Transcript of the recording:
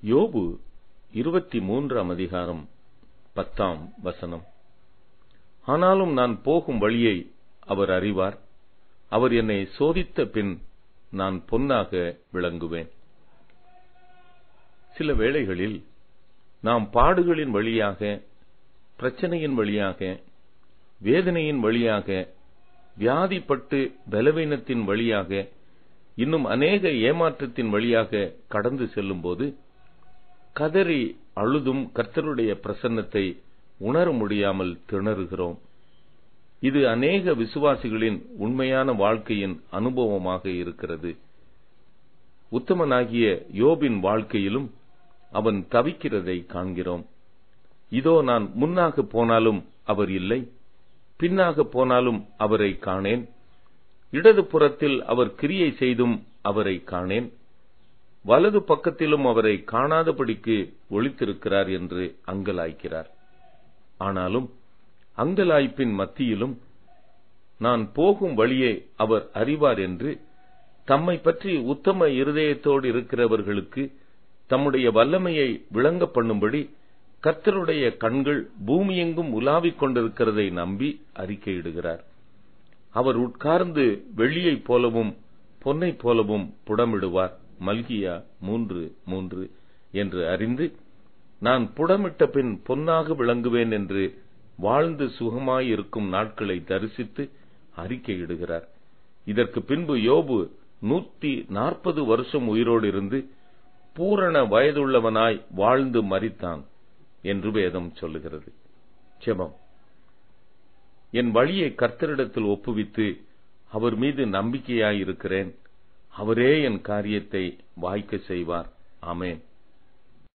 யோபு 23 அதிகாரம் 10 ஆனாலும் நான் போகும் வழியை அவர் அறிவார். அவர் என்னை சோதித்த பின் நான் பொன்னாக விளங்குவேன். சில வேளைகளில் நாம் பாடுகளின் வழியாக, பிரச்சனையின் வழியாக, வேதனையின் வழியாக, வியாதிப்பட்டு பலவீனத்தின் வழியாக, இன்னும் அநேக ஏமாற்றத்தின் வழியாக கடந்து செல்லும் போது கதறி அழுதும் கர்த்தருடைய பிரசன்னத்தை உணர முடியாமல் திணறுகிறோம். இது அநேக விசுவாசிகளின் உண்மையான வாழ்க்கையின் அனுபவமாக இருக்கிறது. உத்தமனாகிய யோபின் வாழ்க்கையிலும் அவன் தவிக்கிறதை காண்கிறோம். இதோ நான் முன்னாக போனாலும் அவர் இல்லை, பின்னாக போனாலும் அவரை காணேன், இடது புறத்தில் அவர் கிரியை செய்தும் அவரை காணேன், வலது பக்கத்திலும் அவரை காணாதபடிக்கு ஒளித்திருக்கிறார் என்று அங்கலாய்க்கிறார். ஆனாலும் அங்கலாய்ப்பின் மத்தியிலும் நான் போகும் வழியை அவர் அறிவார் என்று தம்மை பற்றி உத்தம இருதயத்தோடு இருக்கிறவர்களுக்கு தம்முடைய வல்லமையை விளங்க பண்ணும்படி கர்த்தருடைய கண்கள் பூமியெங்கும் உலாவிக் கொண்டிருக்கிறதை நம்பி அறிக்கையிடுகிறார். அவர் உட்கார்ந்து வெள்ளியைப் போலவும் பொன்னைப் போலவும் புடமிடுவார். மல்கியா 3:3 என்று அறிந்து நான் புடமிட்ட பின் பொன்னாக விளங்குவேன் என்று வாழ்ந்து சுகமாயிருக்கும் நாட்களை தரிசித்து அறிக்கையிடுகிறார். இதற்கு பின்பு யோபு 140 வருஷம் உயிரோடு இருந்து பூரண வயதுள்ளவனாய் வாழ்ந்து மரித்தான் என்று வேதம் சொல்லுகிறது. ஜெபம். என் வழியை கர்த்தரிடத்தில் ஒப்புவித்து அவர் மீது நம்பிக்கையாயிருக்கிறேன். அவரே என் காரியத்தை வாய்க்க செய்வார். ஆமென்.